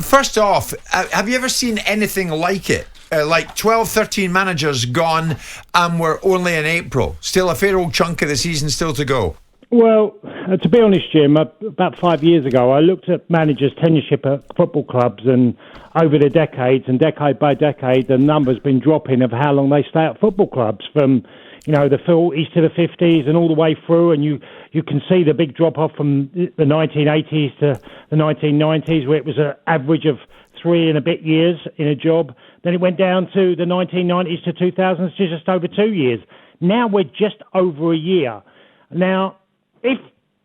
first off, have you ever seen anything like it? Like 12, 13 managers gone, and we're only in April. Still a fair old chunk of the season still to go. Well, to be honest, Jim, about 5 years ago, I looked at managers' tenureship at football clubs, and over the decades, and decade by decade, the number's been dropping of how long they stay at football clubs, from the 40s to the 50s and all the way through, and you can see the big drop-off from the 1980s to the 1990s, where it was an average of 3 and a bit years in a job. Then it went down to the 1990s to 2000s to just over 2 years. Now we're just over a year. Now, if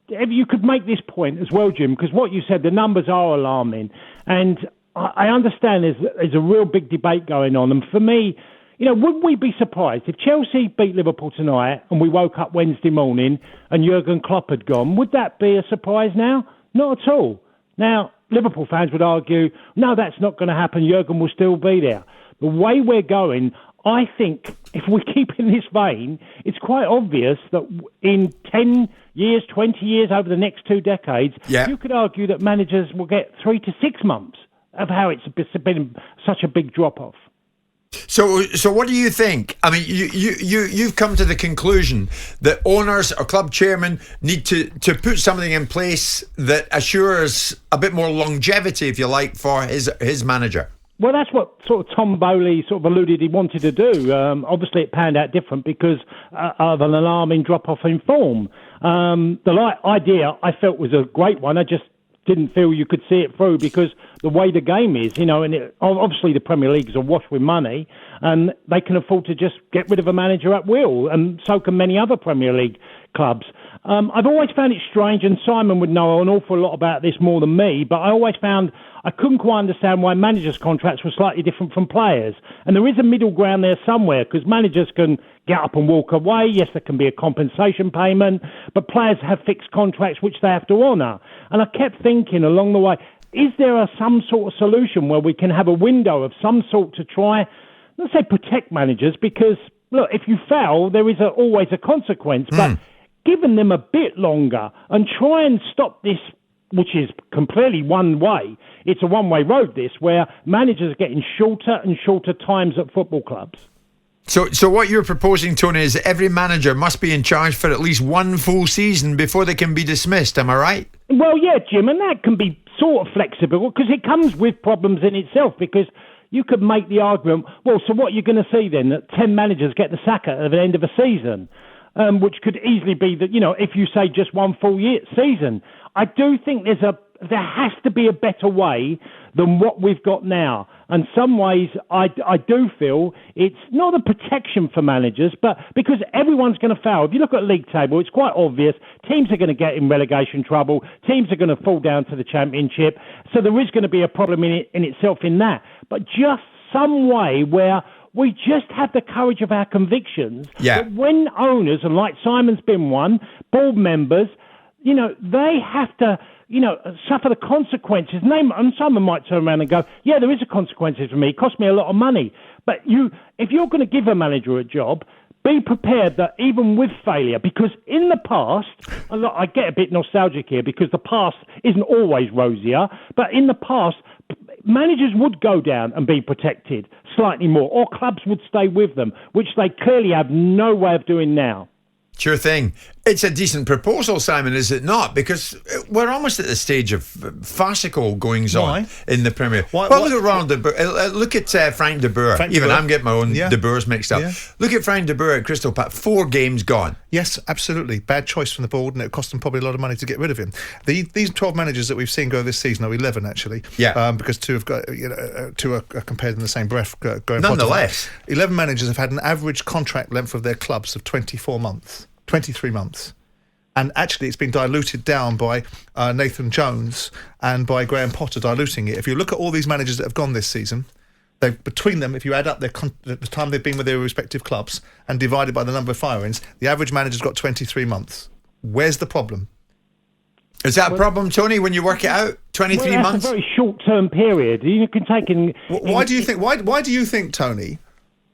you could make this point as well, Jim, because what you said, the numbers are alarming, and I understand there's a real big debate going on, and for me, would we be surprised if Chelsea beat Liverpool tonight and we woke up Wednesday morning and Jurgen Klopp had gone? Would that be a surprise now? Not at all. Now, Liverpool fans would argue, no, that's not going to happen. Jurgen will still be there. The way we're going, I think if we keep in this vein, it's quite obvious that in 10 years, 20 years, over the next 2 decades, you could argue that managers will get 3 to 6 months of how it's been such a big drop-off. So what do you think? I mean, you've come to the conclusion that owners or club chairmen need to put something in place that assures a bit more longevity, if you like, for his manager. Well, that's what sort of Tom Bowley sort of alluded he wanted to do. Obviously, it panned out different because of an alarming drop-off in form. The idea I felt was a great one. I just didn't feel you could see it through because the way the game is, and obviously the Premier League is awash with money, and they can afford to just get rid of a manager at will, and so can many other Premier League clubs. I've always found it strange, and Simon would know an awful lot about this more than me, but I always found I couldn't quite understand why managers' contracts were slightly different from players. And there is a middle ground there somewhere, because managers can get up and walk away. Yes, there can be a compensation payment, but players have fixed contracts which they have to honour. And I kept thinking along the way, is there some sort of solution where we can have a window of some sort to try, let's say, protect managers? Because, look, if you fail, there is always a consequence. But giving them a bit longer and try and stop this, which is completely one way. It's a one-way road, this, where managers are getting shorter and shorter times at football clubs. So what you're proposing, Tony, is every manager must be in charge for at least one full season before they can be dismissed, am I right? Well, yeah, Jim, and that can be sort of flexible because it comes with problems in itself, because you could make the argument, well, so what you're going to see then, that 10 managers get the sack at the end of a season, which could easily be that, if you say just one full season. I do think there has to be a better way than what we've got now. And some ways I do feel it's not a protection for managers, but because everyone's going to fail. If you look at the league table, it's quite obvious. Teams are going to get in relegation trouble. Teams are going to fall down to the Championship. So there is going to be a problem in itself in that. But just some way where we just have the courage of our convictions. Yeah. That when owners, and like Simon's been one, board members, they have to, suffer the consequences. And someone might turn around and go, yeah, there is a consequences for me. It cost me a lot of money. But if you're going to give a manager a job, be prepared that even with failure, because in the past, I get a bit nostalgic here because the past isn't always rosier, but in the past, managers would go down and be protected slightly more, or clubs would stay with them, which they clearly have no way of doing now. Sure thing. It's a decent proposal, Simon, is it not? Because we're almost at the stage of farcical goings-on in the Premier. Look at Ronald de Boer. Look at Frank de Boer. I'm getting my own de Boers mixed up. Yeah. Look at Frank de Boer at Crystal Palace. 4 games gone. Yes, absolutely. Bad choice from the board, and it cost them probably a lot of money to get rid of him. These 12 managers that we've seen go this season, or 11 actually, because 2 have got, 2 are compared in the same breath. Going nonetheless, 11 managers have had an average contract length of their clubs of 24 months. 23 months. And actually it's been diluted down by Nathan Jones and by Graham Potter diluting it. If you look at all these managers that have gone this season, between them, if you add up the time they've been with their respective clubs and divided by the number of firings, the average manager's got 23 months. Where's the problem? Is that a problem, Tony, when you work it out? 23 months? That's a very short-term period. You can take Why do you think, Tony,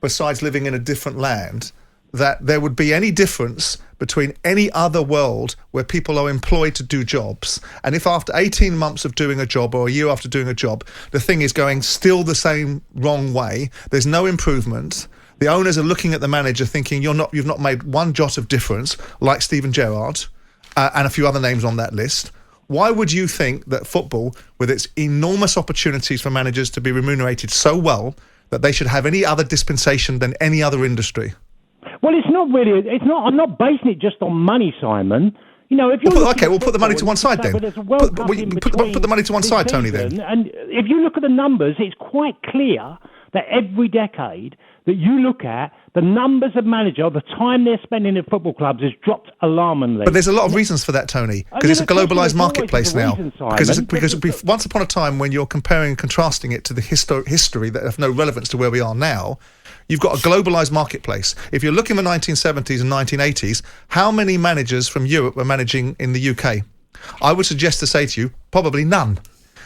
besides living in a different land, that there would be any difference between any other world where people are employed to do jobs, and if after 18 months of doing a job or a year after doing a job, the thing is going still the same wrong way, there's no improvement, the owners are looking at the manager thinking you've not made one jot of difference, like Steven Gerrard and a few other names on that list. Why would you think that football, with its enormous opportunities for managers to be remunerated so well, that they should have any other dispensation than any other industry? Well, it's not really. It's not. I'm not basing it just on money, Simon. You know, if you we'll put the money to one side then. Put the money to one side, Tony. Then, and if you look at the numbers, it's quite clear that every decade that you look at, the numbers of manager, the time they're spending in football clubs has dropped alarmingly. But there's a lot of reasons for that, Tony, because it's a globalised marketplace now. Because once upon a time, when you're comparing and contrasting it to the history that have no relevance to where we are now, you've got a globalised marketplace. If you're looking at the 1970s and 1980s, how many managers from Europe were managing in the UK? I would suggest to say to you, probably none.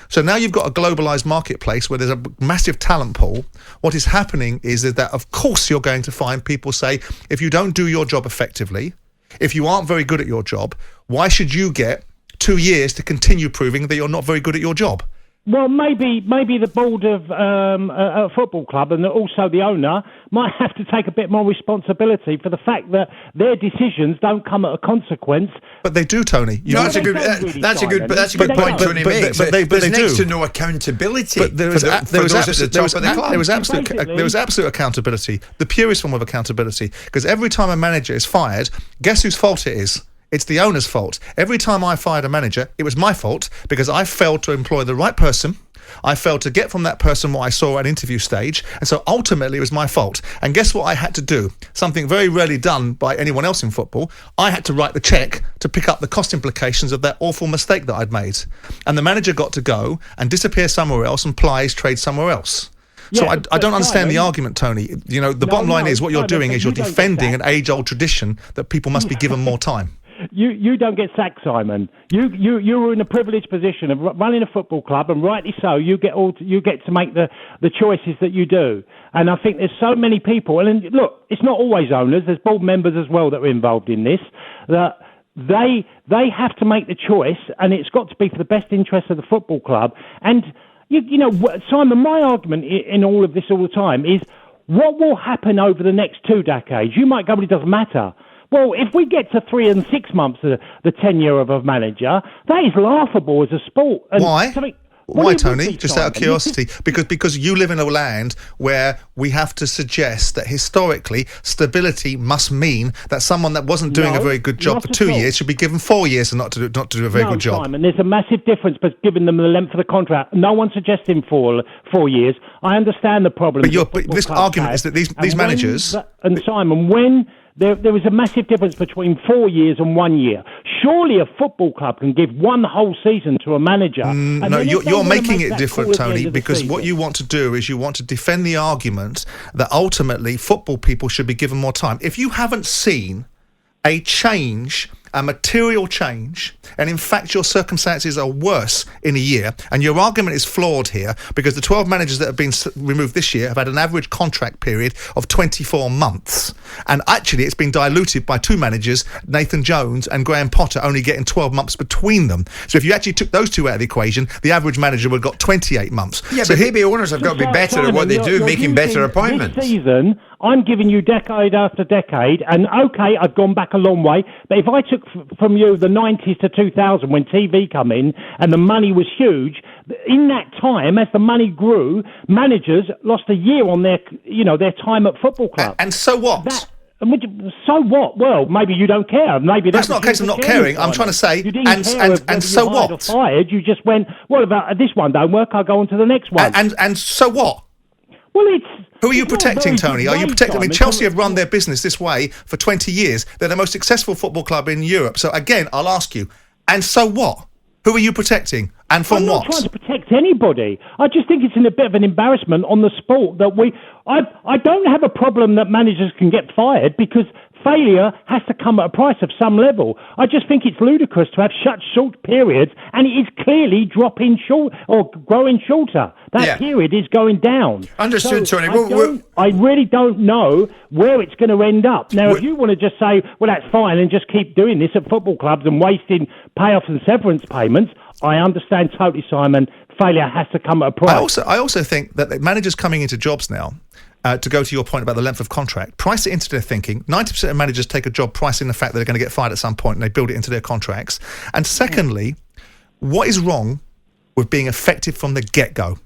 So now you've got a globalised marketplace where there's a massive talent pool. What is happening is that, of course, you're going to find people say, if you don't do your job effectively, if you aren't very good at your job, why should you get 2 years to continue proving that you're not very good at your job? Well, maybe the board of a football club and also the owner might have to take a bit more responsibility for the fact that their decisions don't come at a consequence. But they do, Tony. That's a good point Tony makes. But there's next to no accountability. But there was absolute accountability, the purest form of accountability, because every time a manager is fired, guess whose fault it is? It's the owner's fault. Every time I fired a manager, it was my fault because I failed to employ the right person. I failed to get from that person what I saw at interview stage. And so ultimately it was my fault. And guess what I had to do? Something very rarely done by anyone else in football. I had to write the cheque to pick up the cost implications of that awful mistake that I'd made. And the manager got to go and disappear somewhere else and ply his trade somewhere else. So I don't understand the argument, Tony. You know, the bottom line is what you're doing is you're defending an age-old tradition that people must be given more time. You don't get sacked, Simon. You were in a privileged position of running a football club, and rightly so. You get to make the choices that you do. And I think there's so many people. And look, it's not always owners. There's board members as well that are involved in this. That they have to make the choice, and it's got to be for the best interest of the football club. And you know, Simon, my argument in all of this all the time is what will happen over the next 2 decades. You might go, but it doesn't matter. Well, if we get to 3 and 6 months of the tenure of a manager, that is laughable as a sport. And why? Why, Tony? Just out of curiosity. Because you live in a land where we have to suggest that historically stability must mean that someone that wasn't doing a very good job for 2 years should be given 4 years and not to do a very good job. Simon, there's a massive difference between giving them the length of the contract. No one's suggesting 4 years. I understand the problem. But this argument is that these managers... And Simon, when... There is a massive difference between 4 years and 1 year. Surely a football club can give one whole season to a manager. No, you're making it different, Tony, because what you want to do is you want to defend the argument that ultimately football people should be given more time. If you haven't seen a change, a material change, and in fact your circumstances are worse in a year, and your argument is flawed here because the 12 managers that have been removed this year have had an average contract period of 24 months, and actually it's been diluted by 2 managers, Nathan Jones and Graham Potter, only getting 12 months between them. So if you actually took those 2 out of the equation, the average manager would have got 28 months. Yeah, so but maybe owners have got to be better at what they do, making better appointments. This season, I'm giving you decade after decade, and okay, I've gone back a long way, but if I took from you the 90s to 2000 when TV come in and the money was huge, in that time, as the money grew, managers lost a year on their time at football clubs. And so what? So what? Well, maybe you don't care. Maybe that's not a case of not caring. I'm trying to say, and so what? Or fired. You just went, well, about this one don't work, I'll go on to the next one. And so what? Well, who are you protecting, Tony? Are you protecting? I mean, Chelsea have run their business this way for 20 years. They're the most successful football club in Europe. So again, I'll ask you, and so what? Who are you protecting? And from what? I'm not trying to protect anybody. I just think it's a bit of an embarrassment on the sport that I don't have a problem that managers can get fired because failure has to come at a price of some level. I just think it's ludicrous to have such short periods, and it is clearly dropping short or growing shorter. That period is going down. Understood, so Tony. I really don't know where it's going to end up. Now, if you want to just say, well, that's fine, and just keep doing this at football clubs and wasting payoffs and severance payments, I understand totally, Simon. Failure has to come at a price. I also think that the managers coming into jobs now, to go to your point about the length of contract, price it into their thinking. 90% of managers take a job pricing the fact that they're going to get fired at some point, and they build it into their contracts. And secondly, what is wrong with being effective from the get-go?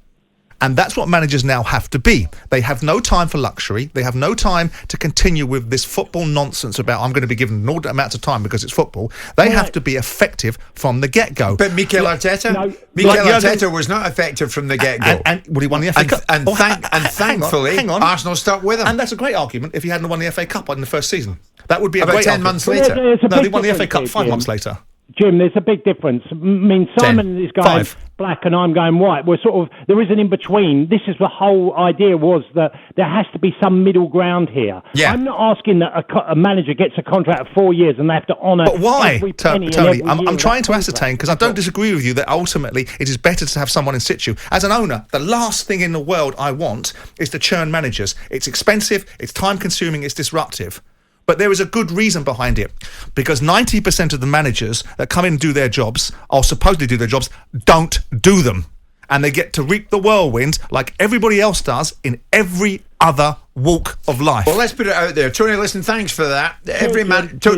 And that's what managers now have to be. They have no time for luxury. They have no time to continue with this football nonsense about I'm going to be given an inordinate amount of time because it's football. They have to be effective from the get-go. But Mikel Arteta? Arteta was not effective from the get-go. And he won the FA Cup. And thankfully, hang on. Arsenal stuck with him. And that's a great argument if he hadn't won the FA Cup in the first season. That would be a about great 10 months later. No, they won the FA Cup 5 months later. Jim, there's a big difference. I mean, Simon is going black and I'm going white. We're sort of, there is an in-between. This is the whole idea, was that there has to be some middle ground here. Yeah. I'm not asking that a manager gets a contract of 4 years and they have to honour. But why, Tony? I'm trying to ascertain, because I don't disagree with you that ultimately it is better to have someone in situ. As an owner, the last thing in the world I want is to churn managers. It's expensive, it's time-consuming, it's disruptive. But there is a good reason behind it, because 90% of the managers that come in and do their jobs, or supposedly do their jobs, don't do them. And they get to reap the whirlwind like everybody else does in every other walk of life. Well, let's put it out there. Tony, listen, thanks for that.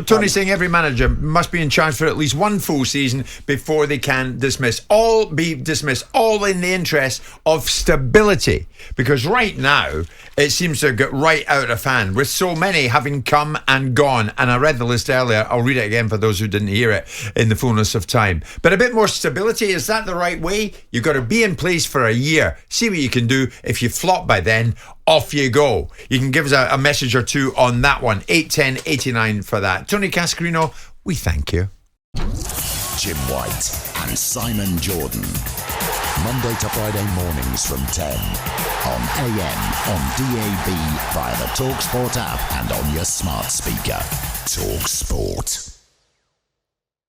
Tony's saying every manager must be in charge for at least one full season before they can be dismissed, all in the interest of stability. Because right now, it seems to have got right out of hand, with so many having come and gone. And I read the list earlier. I'll read it again for those who didn't hear it in the fullness of time. But a bit more stability, is that the right way? You've got to be in place for a year. See what you can do. If you flop by then, off you go. You can give us a message or two on that one. 81089 for that. Tony Cascarino, we thank you. Jim White and Simon Jordan. Monday to Friday mornings from 10 on AM, on DAB, via the talkSPORT app and on your smart speaker. talkSPORT.